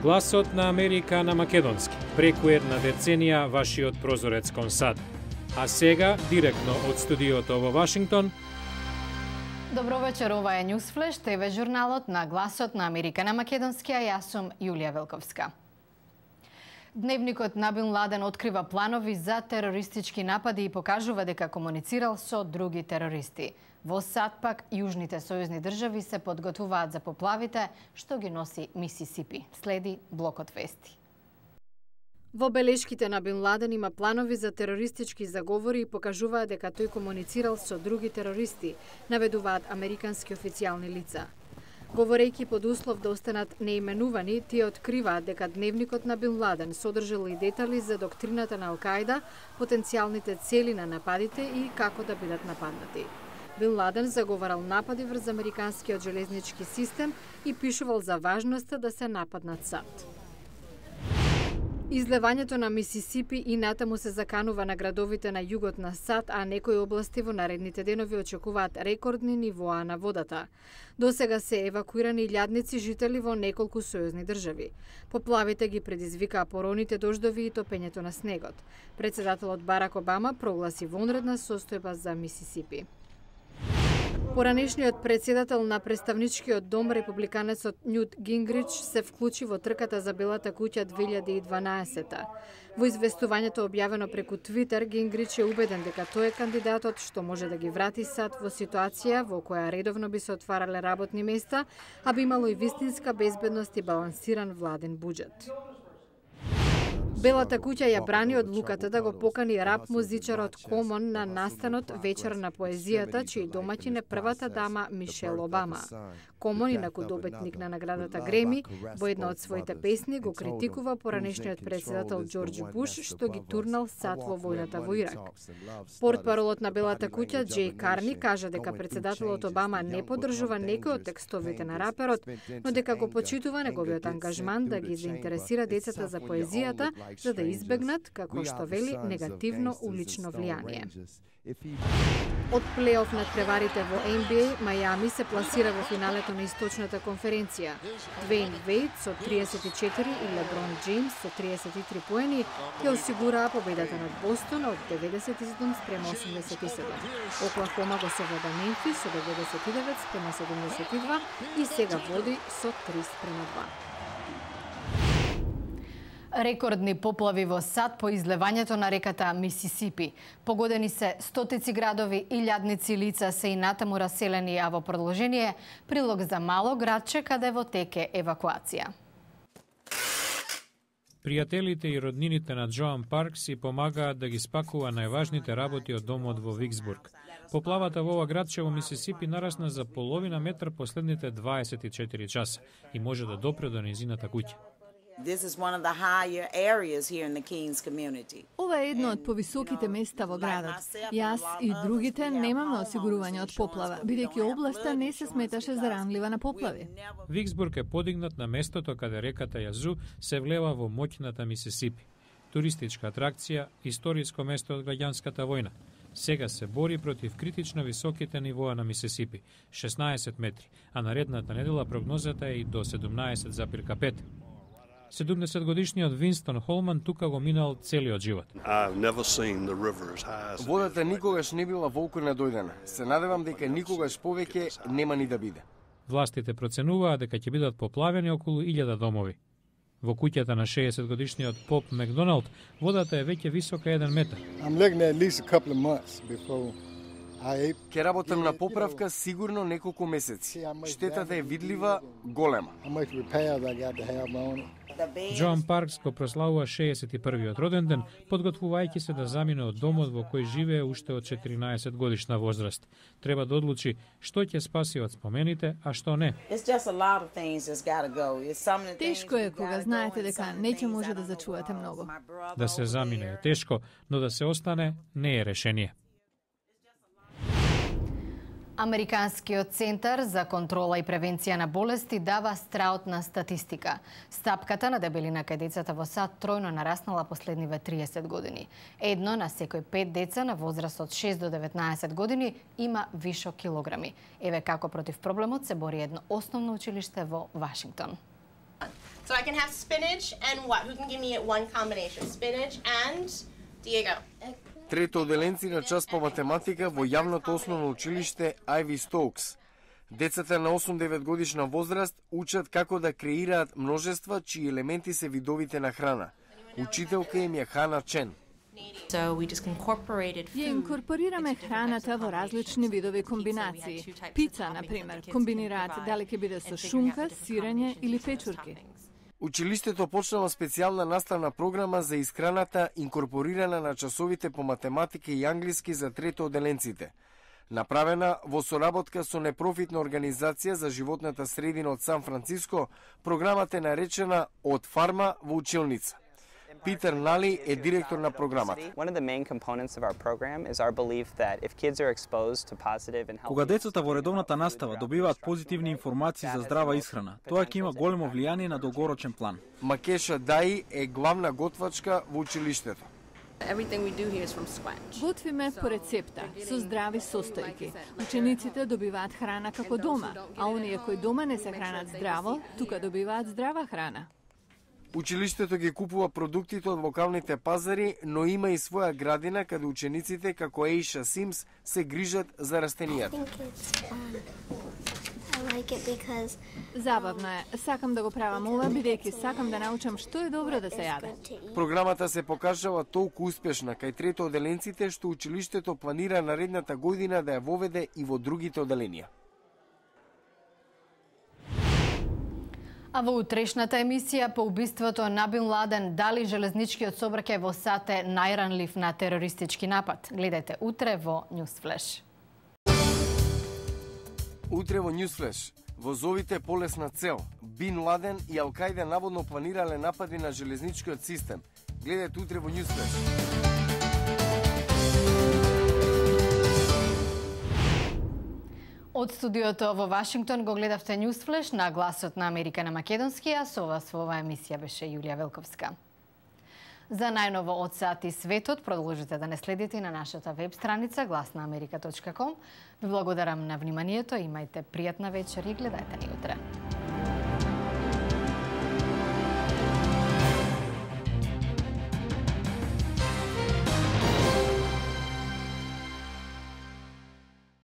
Гласот на Америка на македонски. Преку една деценија вашиот прозорец кон САД. А сега, директно од студиото во Вашингтон. Добро вечер, ова е Newsflash, ТВ журналот на Гласот на Америка на македонски, а јас сум Јулија Велковска. Дневникот на Бин Ладен открива планови за терористички напади и покажува дека комуницирал со други терористи. Во САД пак јужните сојузни држави се подготвуваат за поплавите што ги носи Мисисипи. Следи блокот вести. Во белешките на Бин Ладен има планови за терористички заговори и покажуваат дека тој комуницирал со други терористи, наведуваат американски официјални лица. Говорејќи под услов да останат неименувани, тие откриваат дека дневникот на Бин Ладен содржал и детали за доктрината на Ал-Каида, потенцијалните цели на нападите и како да бидат нападнати. Бин Ладен заговарал напади врз американскиот железнички систем и пишувал за важноста да се нападнат САД. Излевањето на Мисисипи и натаму се заканува на градовите на југот на САД, а некои области во наредните денови очекуваат рекордни нивоа на водата. Досега се евакуирани илјадници жители во неколку сојузни држави. Поплавите ги предизвикаа пороните дождови и топењето на снегот. Председателот Барак Обама прогласи вонредна состојба за Мисисипи. Поранешниот председател на представничкиот дом, републиканецот Њут Гингрич, се вклучи во трката за Белата куќа 2012. Во известувањето објавено преку Твитер, Гингрич е убеден дека тој е кандидатот што може да ги врати САД во ситуација во која редовно би се отварале работни места, а би имало и вистинска безбедност и балансиран владен буџет. Белата куќа ја брани одлуката да го покани рап музичарот Комон на настанот Вечер на поезијата, чиј домаќин е првата дама Мишел Обама. Комон, инаку добитник на наградата Греми, во една од своите песни го критикува поранешниот председател Џорџ Буш што ги турнал САД во војната во Ирак. Портпаролот на Белата куќа Џеј Карни кажа дека председателот Обама не поддржува некои од текстовите на раперот, но дека го почитува неговиот ангажман да ги заинтересира децата за поезијата, за да избегнат, како што вели, негативно улично влијание. Од плейоф над преварите во NBA, Мајами се пласира во финалето на источната конференција. Двејн Вејд со 34 и Леброн Джеймс со 33 поени ќе осигураа победата над Бостон од 97 спрема 87. Оклахома го совлада Мемфис со 99 спрема 72 и сега води со 3 спрема 2. Рекордни поплави во САД по излевањето на реката Мисисипи. Погодени се стотици градови, илјадници лица се и натаму раселени, а во продолжение прилог за мало градче каде во теке евакуација. Пријателите и роднините на Джоан Паркс си помагаат да ги спакува најважните работи од домот во Виксбург. Поплавата во ова градче во Мисисипи нарасна за половина метар последните 24 часа и може да допре до незината куќа. Ова е едно од повисоките места во градот. Јас и другите немаме осигурување од поплава, бидејќи областа не се сметаше за ранлива на поплави. Виксбург е подигнат на местото каде реката Јазу се влева во моќната Мисисипи. Туристичка атракција, историско место од граѓанската војна. Сега се бори против критично високите нивоа на Мисисипи, 16 метри, а наредната недела прогнозата е и до 17,5. 70-годишниот Винстон Холман тука го минал целиот живот. Водата никогаш не била волку надојдена. Се надевам дека никогаш повеќе нема ни да биде. Властите проценуваат дека ќе бидат поплавени околу 1000 домови. Во куќата на 60-годишниот поп Макдоналд водата е веќе висока 1 метар. Ке работам на поправка сигурно неколку месеци. Штетата е видлива, голема. Джоан Паркс го прославува 61-виот роден ден, подготвувајќи се да замине од домот во кој живее уште од 14 годишна возраст. Треба да одлучи што ќе спаси од спомените, а што не. Тешко е кога знаете дека не ќе може да зачувате многу. Да се замине е тешко, но да се остане не е решение. Американскиот центар за контрола и превенција на болести дава страутна статистика. Стапката на дебелина кај децата во САД тројно нараснала последниве 30 години. Едно на секој 5 деца на возраст од 6 до 19 години има вишок килограми. Еве како против проблемот се бори едно основно училиште во Вашингтон. So I can have spinach and what? Who can give me one combination? Spinach and Diego. Трето оделенци на час по математика во јавното основно училиште Айви Стоукс. Децата на 8-9 годишна возраст учат како да креираат множества чии елементи се видовите на храна. Учителка им е Хана Чен. Ја инкорпорираме храната во различни видови комбинации. Пица, например, комбинираат дали ќе биде со шунка, сирење или печурки. Училиштето почнало специјална наставна програма за исхраната инкорпорирана на часовите по математика и англиски за трето оделенците. Направена во соработка со непрофитна организација за животната средина од Сан Франциско, програмата е наречена Од фарма во училница. Питер Нали е директор на програмата. Кога децата во редовната настава добиваат позитивни информации за здрава исхрана, тоа ќе има големо влијание на долгорочен план. Макеша Даи е главна готвачка во училиштето. Готвиме по рецепта, со здрави состојки. Учениците добиваат храна како дома, а оние кои дома не се хранат здраво, тука добиваат здрава храна. Училиштето ги купува продуктите од локалните пазари, но има и своја градина каде учениците како Еиша Симс се грижат за растенијата. Забавно е. Сакам да го правам ова, бидејќи сакам да научам што е добро да се јаде. Програмата се покажала толку успешна кај трето оделенците што училиштето планира наредната година да ја воведе и во другите оделенија. А во утрешната емисија по убиството на Бин Ладен, дали железничкиот сообраќај во САД е најранлив на терористички напад? Гледајте утре во Ньюсфлеш. Утре во Ньюсфлеш. Возовите полесна цел. Бин Ладен и Ал-Кајда наводно планирале напади на железничкиот систем. Гледајте утре во Ньюсфлеш. Од студиото во Вашингтон го гледавте Ньюсфлеш на Гласот на Америка на македонски, а со вас во оваа емисија беше Јулија Велковска. За најново од САД и светот продолжите да не следите на нашата веб страница glasnaamerika.com. Ви благодарам на вниманието, имајте пријатна вечер и гледајте ни утре.